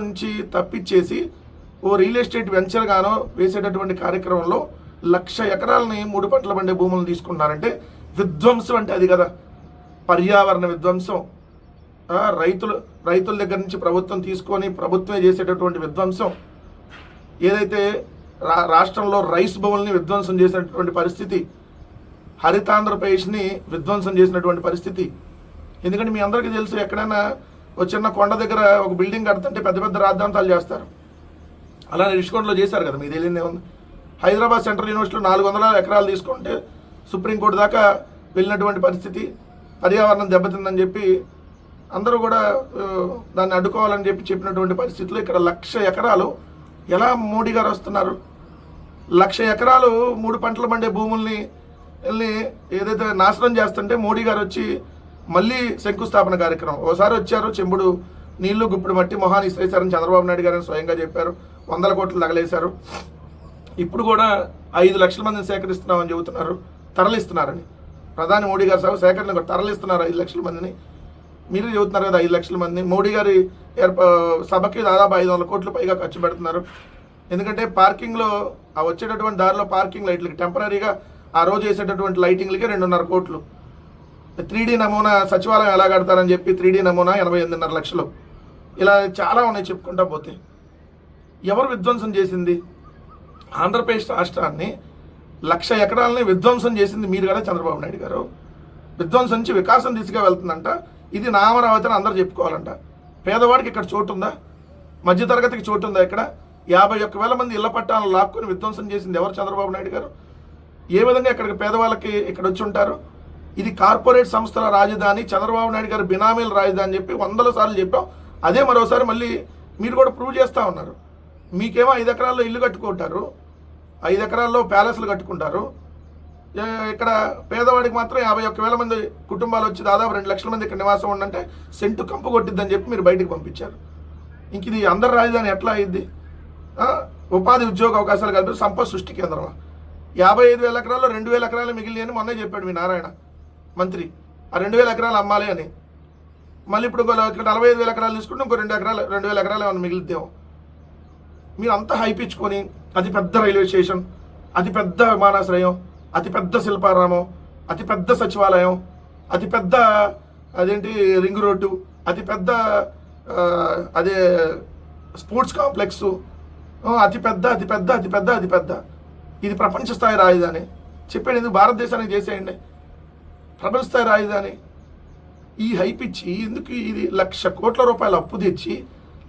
నుంచి తప్పించేసి ఓ real estate venture గానో వేసేటటువంటి కార్యక్రమంలో 1,00,000 ఎకరాలని 3 పంటల పండే భూములను తీసుకున్నారంటే విధ్వంసం అంటే అది కదా. పర్యావరణ విధ్వంసం, రైతుల దగ్గర నుంచి ప్రభుత్వం తీసుకొని ప్రభుత్వమే చేసేటటువంటి విధ్వంసం, ఏదైతే రాష్ట్రంలో రైస్ భూముల్ని విధ్వంసం చేసినటువంటి పరిస్థితి, హరితాంధ్రప్రదేశ్ని విధ్వంసం చేసినటువంటి పరిస్థితి. ఎందుకంటే మీ అందరికీ తెలుసు, ఎక్కడైనా ఒక చిన్న కొండ దగ్గర ఒక బిల్డింగ్ కడుతుంటే పెద్ద పెద్ద రాద్ధాంతాలు చేస్తారు. అలానే రిషికొండలో చేశారు కదా, మీకు తెలియదే ఉంది. హైదరాబాద్ సెంట్రల్ యూనివర్సిటీలో 400 ఎకరాలు తీసుకుంటే సుప్రీంకోర్టు దాకా వెళ్ళినటువంటి పరిస్థితి. పర్యావరణం దెబ్బతిందని చెప్పి అందరూ కూడా దాన్ని అడ్డుకోవాలని చెప్పినటువంటి పరిస్థితుల్లో ఇక్కడ 1,00,000 ఎకరాలు ఎలా మోడీ గారు వస్తున్నారు? 1,00,000 ఎకరాలు 3 పంటలు పండే భూముల్ని వెళ్ళి ఏదైతే నాశనం చేస్తుంటే మోడీ గారు వచ్చి మళ్ళీ శంకుస్థాపన కార్యక్రమం. ఓసారి వచ్చారు, చెంబుడు నీళ్లు గుప్పుడు మట్టి మొహాన్ని ఇసేశారని చంద్రబాబు నాయుడు గారిని స్వయంగా చెప్పారు. 100 కోట్లు తగలేశారు. ఇప్పుడు కూడా 5 లక్షల మందిని సేకరిస్తున్నామని చెబుతున్నారు, తరలిస్తున్నారని. ప్రధాని మోడీ గారు సేకరణ తరలిస్తున్నారు 5 లక్షల మందిని. మీరు చెబుతున్నారు కదా 5 లక్షల మందిని. మోడీ గారి సభకి దాదాపు 500 కోట్ల పైగా ఖర్చు పెడుతున్నారు. ఎందుకంటే పార్కింగ్లో వచ్చేటటువంటి దారిలో పార్కింగ్ లైట్లకి టెంపరీగా ఆ రోజు వేసేటటువంటి లైటింగ్లకి 2.5 కోట్లు. 3D నమూనా సచివాలయం ఎలా కడతారని చెప్పి 3D నమూనా 88.5 లక్షలు. ఇలా చాలా ఉన్నాయి చెప్పుకుంటా పోతే. ఎవరు విధ్వంసం చేసింది? ఆంధ్రప్రదేశ్ రాష్ట్రాన్ని 1,00,000 ఎకరాలని విధ్వంసం చేసింది మీరు కదా చంద్రబాబు నాయుడు గారు. విధ్వంసం నుంచి వికాసం దిశగా వెళ్తుందంట. ఇది నా అమరావతి అని అందరూ చెప్పుకోవాలంట. పేదవాడికి ఇక్కడ చోటు ఉందా? మధ్యతరగతికి చోటు ఉందా? ఇక్కడ 51,000 మంది ఇళ్ల పట్టాలను లాక్కుని విధ్వంసం చేసింది ఎవరు? చంద్రబాబు నాయుడు గారు. ఏ విధంగా ఇక్కడికి పేదవాళ్ళకి ఇక్కడ వచ్చి ఉంటారు? ఇది కార్పొరేట్ సంస్థల రాజధాని, చంద్రబాబు నాయుడు గారు బినామీల రాజధాని అని చెప్పి 100 సార్లు చెప్పాం. అదే మరోసారి మళ్ళీ మీరు కూడా ప్రూవ్ చేస్తూ ఉన్నారు. మీకేమో 5 ఎకరాల్లో ఇల్లు కట్టుకుంటారు, 5 ఎకరాల్లో ప్యాలెస్లు కట్టుకుంటారు. ఇక్కడ పేదవాడికి మాత్రం 51,000 మంది కుటుంబాలు వచ్చి దాదాపు 2 లక్షల మంది ఇక్కడ నివాసం ఉండంటే సెంటు కంపు కొట్టిద్దని చెప్పి మీరు బయటకు పంపించారు. ఇంక ఇది అందరి రాజధాని ఎట్లా అయింది? ఉపాధి ఉద్యోగ అవకాశాలు కలిపి సంపద సృష్టి కేంద్రమా? 55,000 ఎకరాల్లో 2,000 ఎకరాలు మిగిలి అని మొన్నే చెప్పాడు మీ నారాయణ మంత్రి. ఆ 2,000 ఎకరాలు అమ్మాలి అని. మళ్ళీ ఇప్పుడు ఇక్కడ 45,000 ఎకరాలు తీసుకుంటే ఇంకో 2,000 ఎకరాలు ఏమన్నా మిగిలిద్దాం. మీరు అంతా హైపించుకొని అతి పెద్ద రైల్వే స్టేషన్, అతి పెద్ద విమానాశ్రయం, అతి పెద్ద శిల్పారామం, అతి పెద్ద సచివాలయం, అతి పెద్ద అదేంటి రింగ్ రోడ్డు, అతి పెద్ద అదే స్పోర్ట్స్ కాంప్లెక్స్, అతి పెద్ద అతి పెద్ద అతి పెద్ద అతి పెద్ద ఇది ప్రపంచ స్థాయి రాజధాని చెప్పాడు. ఎందుకు భారతదేశానికి చేసేయండి ప్రపంచ స్థాయి రాజధాని. ఈ హైపిచ్చి ఎందుకు ఇది 1,00,000 కోట్ల రూపాయలు అప్పు తెచ్చి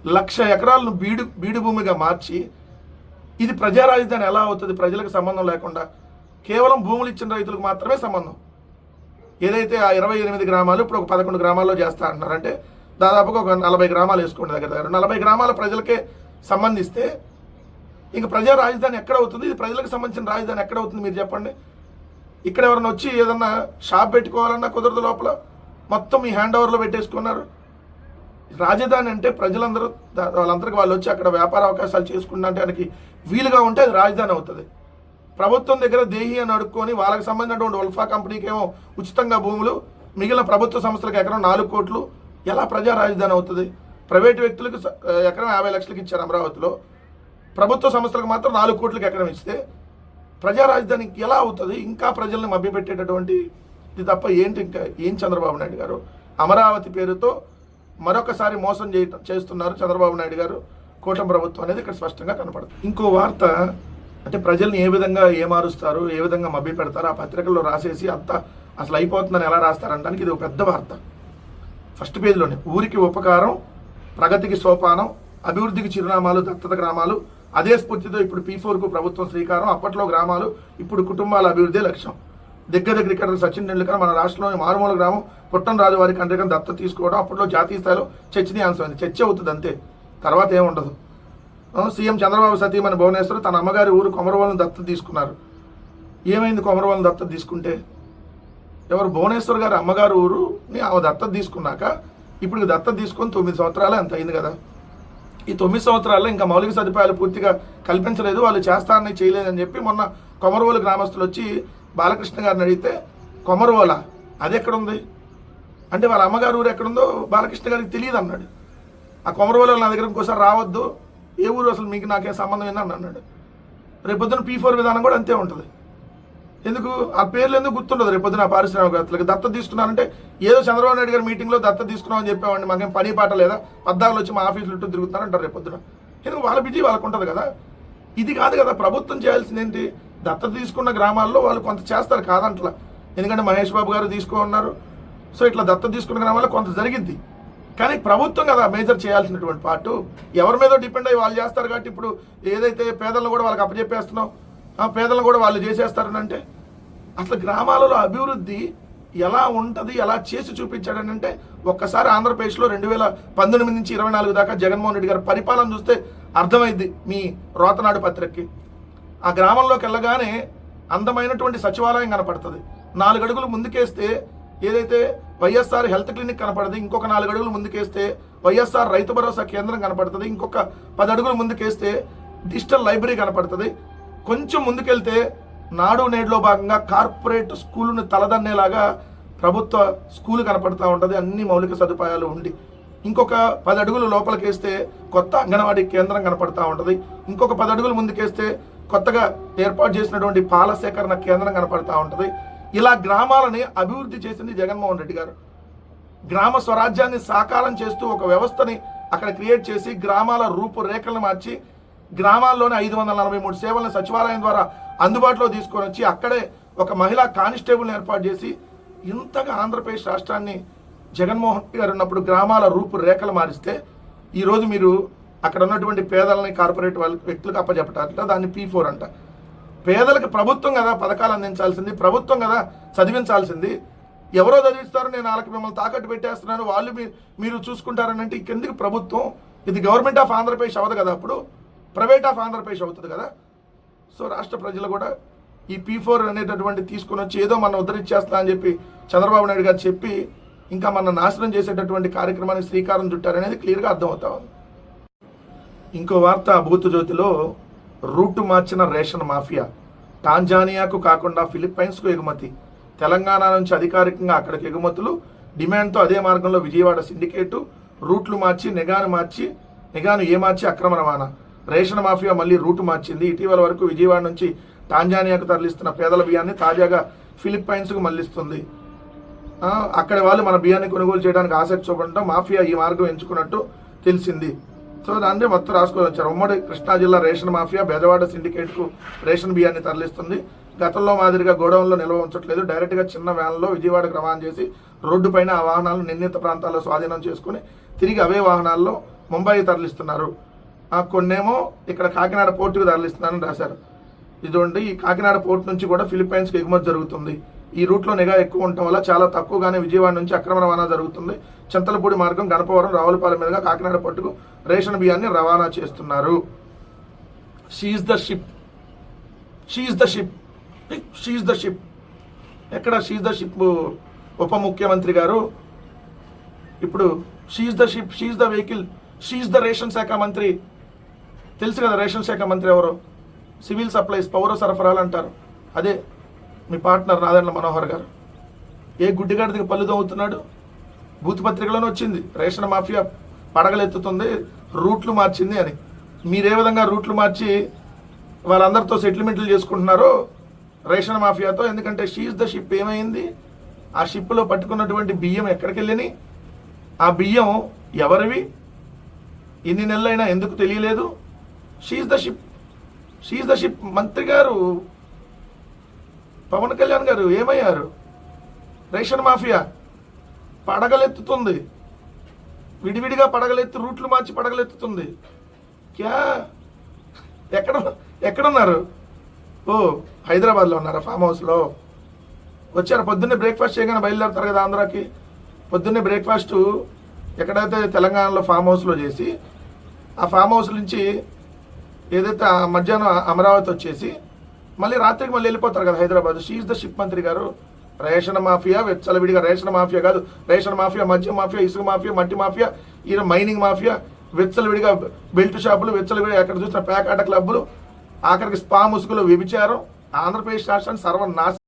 1,00,000 ఎకరాలను బీడు భూమిగా మార్చి ఇది ప్రజా రాజధాని ఎలా అవుతుంది? ప్రజలకు సంబంధం లేకుండా కేవలం భూములు ఇచ్చిన రైతులకు మాత్రమే సంబంధం. ఏదైతే ఆ 28 గ్రామాలు ఇప్పుడు ఒక 11 గ్రామాల్లో చేస్తా అంటున్నారంటే దాదాపుగా ఒక 40 గ్రామాలు వేసుకోండి. దగ్గర 40 గ్రామాల ప్రజలకే సంబంధిస్తే ఇంక ప్రజా రాజధాని ఎక్కడ అవుతుంది? ఇది ప్రజలకు సంబంధించిన రాజధాని ఎక్కడ అవుతుంది మీరు చెప్పండి. ఇక్కడ ఎవరైనా వచ్చి ఏదన్నా షాప్ పెట్టుకోవాలన్నా కుదరదు. లోపల మొత్తం మీ హ్యాండ్ ఓవర్లో పెట్టేసుకున్నారు. రాజధాని అంటే ప్రజలందరూ వాళ్ళందరికీ వాళ్ళు వచ్చి అక్కడ వ్యాపార అవకాశాలు చేసుకున్నడానికి వీలుగా ఉంటే అది రాజధాని అవుతుంది. ప్రభుత్వం దగ్గర దేహి అని అడుక్కొని వాళ్ళకి సంబంధించినటువంటి ఉల్ఫా కంపెనీకి ఏమో ఉచితంగా భూములు, మిగిలిన ప్రభుత్వ సంస్థలకు ఎకరం 4 కోట్లు. ఎలా ప్రజా రాజధాని అవుతుంది? ప్రైవేటు వ్యక్తులకు ఎకరం 50 లక్షలకి ఇచ్చారు అమరావతిలో, ప్రభుత్వ సంస్థలకు మాత్రం 4 కోట్లకి ఎకరం ఇస్తే ప్రజా రాజధాని ఎలా అవుతుంది? ఇంకా ప్రజల్ని మభ్యపెట్టేటటువంటి ఇది తప్ప ఏంటి? ఇంకా ఏం చంద్రబాబు నాయుడు గారు? అమరావతి పేరుతో మరొకసారి మోసం చేస్తున్నారు చంద్రబాబు నాయుడు గారు, కూటమి ప్రభుత్వం అనేది ఇక్కడ స్పష్టంగా కనపడుతుంది. ఇంకో వార్త అంటే ప్రజల్ని ఏ విధంగా ఏమారుస్తారు, ఏ విధంగా మభ్య పెడతారు, ఆ పత్రికల్లో రాసేసి అంతా అసలు అయిపోతుందని ఎలా రాస్తారంటానికి ఇది ఒక పెద్ద వార్త. ఫస్ట్ పేజీలోనే ఊరికి ఉపకారం, ప్రగతికి సోపానం, అభివృద్ధికి చిరునామాలు, దత్తత గ్రామాలు. అదే స్ఫూర్తితో ఇప్పుడు P4కు ప్రభుత్వం శ్రీకారం. అప్పట్లో గ్రామాలు, ఇప్పుడు కుటుంబాల అభివృద్ధి లక్ష్యం. దగ్గర క్రికెటర్ సచిన్ టెండూల్కర్ మన రాష్ట్రంలోని మారుమూల గ్రామం పుట్టంరాజు వారి కండ్రికను దత్తత తీసుకోవడం అప్పట్లో జాతీయ స్థాయిలో చర్చనీయాంశమైంది. చర్చ అవుతుంది అంతే, తర్వాత ఏముండదు. సీఎం చంద్రబాబు సతీమణి భువనేశ్వర్ తన అమ్మగారి ఊరు కొమరవోలును దత్తత తీసుకున్నారు. ఏమైంది కొమరవోలును దత్తత తీసుకుంటే? ఎవరు? భువనేశ్వర్ గారి అమ్మగారు ఊరుని ఆమె దత్తత తీసుకున్నాక ఇప్పుడు దత్తత తీసుకొని 9 సంవత్సరాలే అంత అయింది కదా. ఈ 9 సంవత్సరాల్లో ఇంకా మౌలిక సదుపాయాలు పూర్తిగా కల్పించలేదు, వాళ్ళు చేస్తారని చేయలేదని చెప్పి మొన్న కొమరవోలు గ్రామస్తులు వచ్చి బాలకృష్ణ గారిని అడిగితే కొమరవోల అది ఎక్కడుంది అంటే వాళ్ళ అమ్మగారు ఊరు ఎక్కడుందో బాలకృష్ణ గారికి తెలియదు అన్నాడు. ఆ కొమరవెల్లి నా దగ్గర ఇంకోసారి రావద్దు, ఏ ఊరు అసలు మీకు నాకేం సంబంధం ఏందని అన్నాడు. రేపొద్దున P4 విధానం కూడా అంతే ఉంటుంది. ఎందుకు ఆ పేర్లు ఎందుకు గుర్తుండదు రేపొద్దున పారిశ్రామికవేత్తలకు? దత్త తీసుకున్నానంటే ఏదో చంద్రబాబు నాయుడు గారి మీటింగ్లో దత్త తీసుకున్నామని చెప్పామండి, మాకేం పని పాట లేదా, 14 వచ్చి మా ఆఫీసులు చుట్టూ తిరుగుతున్నారంటారు రేపొద్దున. ఎందుకు వాళ్ళ బిజీ వాళ్ళకు ఉంటుంది కదా. ఇది కాదు కదా ప్రభుత్వం చేయాల్సింది ఏంటి? దత్తత తీసుకున్న గ్రామాల్లో వాళ్ళు కొంత చేస్తారు కాదంట్లా, ఎందుకంటే మహేష్ బాబు గారు తీసుకున్నారు. సో ఇట్లా దత్తత తీసుకున్న గ్రామాల్లో కొంత జరిగింది. కానీ ప్రభుత్వం కదా మేజర్ చేయాల్సినటువంటి పార్ట్. ఎవరి మీద డిపెండ్ అయ్యి వాళ్ళు చేస్తారు కాబట్టి ఇప్పుడు ఏదైతే పేదలను కూడా వాళ్ళకి అప్పచెప్పేస్తున్నాం, పేదలను కూడా వాళ్ళు చేసేస్తారని అంటే అసలు గ్రామాలలో అభివృద్ధి ఎలా ఉంటుంది, ఎలా చేసి చూపించాడని అంటే ఒక్కసారి ఆంధ్రప్రదేశ్లో 2019 నుంచి 24 దాకా జగన్మోహన్ రెడ్డి గారి పరిపాలన చూస్తే అర్థమైంది మీ రోతనాడు పత్రికకి. ఆ గ్రామంలోకి వెళ్ళగానే అందమైనటువంటి సచివాలయం కనపడుతుంది. 4 అడుగులు ముందుకేస్తే ఏదైతే వైఎస్ఆర్ హెల్త్ క్లినిక్ కనపడుతుంది, ఇంకొక 4 అడుగులు ముందుకేస్తే వైఎస్ఆర్ రైతు భరోసా కేంద్రం కనపడుతుంది, ఇంకొక 10 అడుగులు ముందుకేస్తే డిజిటల్ లైబ్రరీ కనపడుతుంది. కొంచెం ముందుకెళ్తే నాడు నేడులో భాగంగా కార్పొరేట్ స్కూలును తలదన్నేలాగా ప్రభుత్వ స్కూల్ కనపడుతూ ఉంటుంది, అన్ని మౌలిక సదుపాయాలు ఉండి. ఇంకొక 10 అడుగులు లోపలికేస్తే కొత్త అంగన్వాడీ కేంద్రం కనపడుతూ ఉంటుంది. ఇంకొక 10 అడుగులు ముందుకేస్తే కొత్తగా ఏర్పాటు చేసినటువంటి పాల సేకరణ కేంద్రం కనపడుతూ ఉంటుంది. ఇలా గ్రామాలని అభివృద్ధి చేసింది జగన్మోహన్ రెడ్డి గారు. గ్రామ స్వరాజ్యాన్ని సాకారం చేస్తూ ఒక వ్యవస్థని అక్కడ క్రియేట్ చేసి గ్రామాల రూపురేఖలను మార్చి గ్రామాల్లోనే 543 సేవలను సచివాలయం ద్వారా అందుబాటులో తీసుకొని వచ్చి అక్కడే ఒక మహిళా కానిస్టేబుల్ని ఏర్పాటు చేసి ఇంతగా ఆంధ్రప్రదేశ్ రాష్ట్రాన్ని జగన్మోహన్ రెడ్డి గారు ఉన్నప్పుడు గ్రామాల రూపురేఖలు మారిస్తే ఈరోజు మీరు అక్కడ ఉన్నటువంటి పేదలని కార్పొరేట్ వ్యక్తులకు అప్పచెప్పటారట, దాన్ని P4 అంట. పేదలకు ప్రభుత్వం కదా పథకాలు అందించాల్సింది, ప్రభుత్వం కదా చదివించాల్సింది. ఎవరో చదివిస్తారు, నేను వాళ్ళకి మిమ్మల్ని తాకట్టు పెట్టేస్తున్నాను, వాళ్ళు మీరు చూసుకుంటారని అంటే ఇంకెందుకు ప్రభుత్వం? ఇది గవర్నమెంట్ ఆఫ్ ఆంధ్రప్రదేశ్ అవ్వదు కదా, అప్పుడు ప్రైవేట్ ఆఫ్ ఆంధ్రప్రదేశ్ అవుతుంది కదా. సో రాష్ట్ర ప్రజలు కూడా ఈ P4 అనేటటువంటి తీసుకుని వచ్చి ఏదో మనం ఉద్ధరించేస్తా అని చెప్పి చంద్రబాబు నాయుడు గారు చెప్పి ఇంకా మన నాశనం చేసేటటువంటి కార్యక్రమానికి శ్రీకారం చుట్టారనేది క్లియర్గా అర్థమవుతా ఉంది. ఇంకో వార్త భూతు జ్యోతిలో రూటు మార్చిన రేషన్ మాఫియా, టాంజానియాకు కాకుండా ఫిలిప్పైన్స్కు ఎగుమతి, తెలంగాణ నుంచి అధికారికంగా అక్కడికి ఎగుమతులు, డిమాండ్తో అదే మార్గంలో విజయవాడ సిండికేటు, రూట్లు మార్చి నిఘాను ఏమార్చి అక్రమ రవాణా. రేషన్ మాఫియా మళ్ళీ రూటు మార్చింది. ఇటీవల వరకు విజయవాడ నుంచి టాంజానియాకు తరలిస్తున్న పేదల బియ్యాన్ని తాజాగా ఫిలిప్పైన్స్కు మళ్లిస్తుంది. అక్కడి వాళ్ళు మన బియ్యాన్ని కొనుగోలు చేయడానికి ఆసక్తి చూపడంతో మాఫియా ఈ మార్గం ఎంచుకున్నట్టు తెలిసింది. సో దాన్ని మొత్తం రాసుకొని వచ్చారు. ఉమ్మడి కృష్ణా జిల్లా రేషన్ మాఫియా బెజవాడ సిండికేట్కు రేషన్ బియ్యాన్ని తరలిస్తుంది. గతంలో మాదిరిగా గోడౌన్లో నిల్వ ఉంచట్లేదు, డైరెక్ట్గా చిన్న వ్యాన్లో విజయవాడకు రవాణా చేసి రోడ్డు పైన ఆ వాహనాలను నిర్ణీత ప్రాంతాల్లో స్వాధీనం చేసుకుని తిరిగి అవే వాహనాల్లో ముంబై తరలిస్తున్నారు. కొన్నేమో ఇక్కడ కాకినాడ పోర్టుకు తరలిస్తున్నారని రాశారు. ఇదిగోండి, ఈ కాకినాడ పోర్టు నుంచి కూడా ఫిలిప్పైన్స్కి ఎగుమతి జరుగుతుంది. ఈ రూట్లో నిఘా ఎక్కువ ఉండటం వల్ల చాలా తక్కువగానే విజయవాడ నుంచి అక్రమ రవాణా జరుగుతుంది. చింతలపూడి మార్గం గణపవరం రావులపాలెం మీదుగా కాకినాడ పోర్టుకు రేషన్ బియ్యాన్ని రవాణా చేస్తున్నారు. She is the ship. ఎక్కడ షీఈస్ ద షిప్? ఉప ముఖ్యమంత్రి గారు ఇప్పుడు she is the ship, she is the vehicle, she is the ration శాఖ మంత్రి. తెలుసు కదా రేషన్ శాఖ మంత్రి ఎవరో? సివిల్ సప్లైస్, పౌర సరఫరాలు అంటారు. అదే మీ పార్ట్నర్ నాదెండ్ల మనోహర్ గారు. ఏ గుడ్డిగాడికి పళ్ళు తవ్వుతున్నాడు? బూత్ పత్రికలోనే వచ్చింది రేషన్ మాఫియా పడగలెత్తుతుంది, రూట్లు మార్చింది అని. మీరే విధంగా రూట్లు మార్చి వాళ్ళందరితో సెటిల్మెంట్లు చేసుకుంటున్నారో రేషన్ మాఫియాతో. ఎందుకంటే షీఈస్ ద షిప్ ఏమైంది? ఆ షిప్లో పట్టుకున్నటువంటి బియ్యం ఎక్కడికి వెళ్ళని? ఆ బియ్యం ఎవరివి? ఇన్ని నెలలైనా ఎందుకు తెలియలేదు? షీఈస్ ద షిప్ మంత్రి గారు పవన్ కళ్యాణ్ గారు ఏమయ్యారు? రేషన్ మాఫియా పడగలెత్తుతుంది, విడివిడిగా పడగలెత్తి రూట్లు మార్చి పడగలెత్తుతుంది. క్యా ఎక్కడున్నారు? ఓ హైదరాబాద్లో ఉన్నారా? ఫామ్ హౌస్లో వచ్చారు. పొద్దున్నే బ్రేక్ఫాస్ట్ చేయగానే బయలుదేరుతారు కదా ఆంధ్రాకి. పొద్దున్నే బ్రేక్ఫాస్ట్ ఎక్కడైతే తెలంగాణలో ఫామ్ హౌస్లో చేసి ఆ ఫామ్ హౌస్ నుంచి ఏదైతే మధ్యాహ్నం అమరావతి వచ్చేసి మళ్ళీ రాత్రికి మళ్ళీ వెళ్ళిపోతారు కదా హైదరాబాద్. షీఈస్ ద షిప్ మంత్రి గారు. రేషన్ మాఫియా విచ్చలవిడిగా, రేషన్ మాఫియా కాదు, రేషన్ మాఫియా, మద్యం మాఫియా, ఇసుక మాఫియా, మట్టి మాఫియా, ఈయన మైనింగ్ మాఫియా, విచ్చలవిడిగా బెల్ట్ షాపులు, విచ్చలవిడిగా ఎక్కడ చూసిన పేకాట క్లబ్బులు, ఆఖరికి స్పా ముసుగులు, వ్యభిచారం. ఆంధ్రప్రదేశ్ రాష్ట్రాన్ని సర్వనాశనం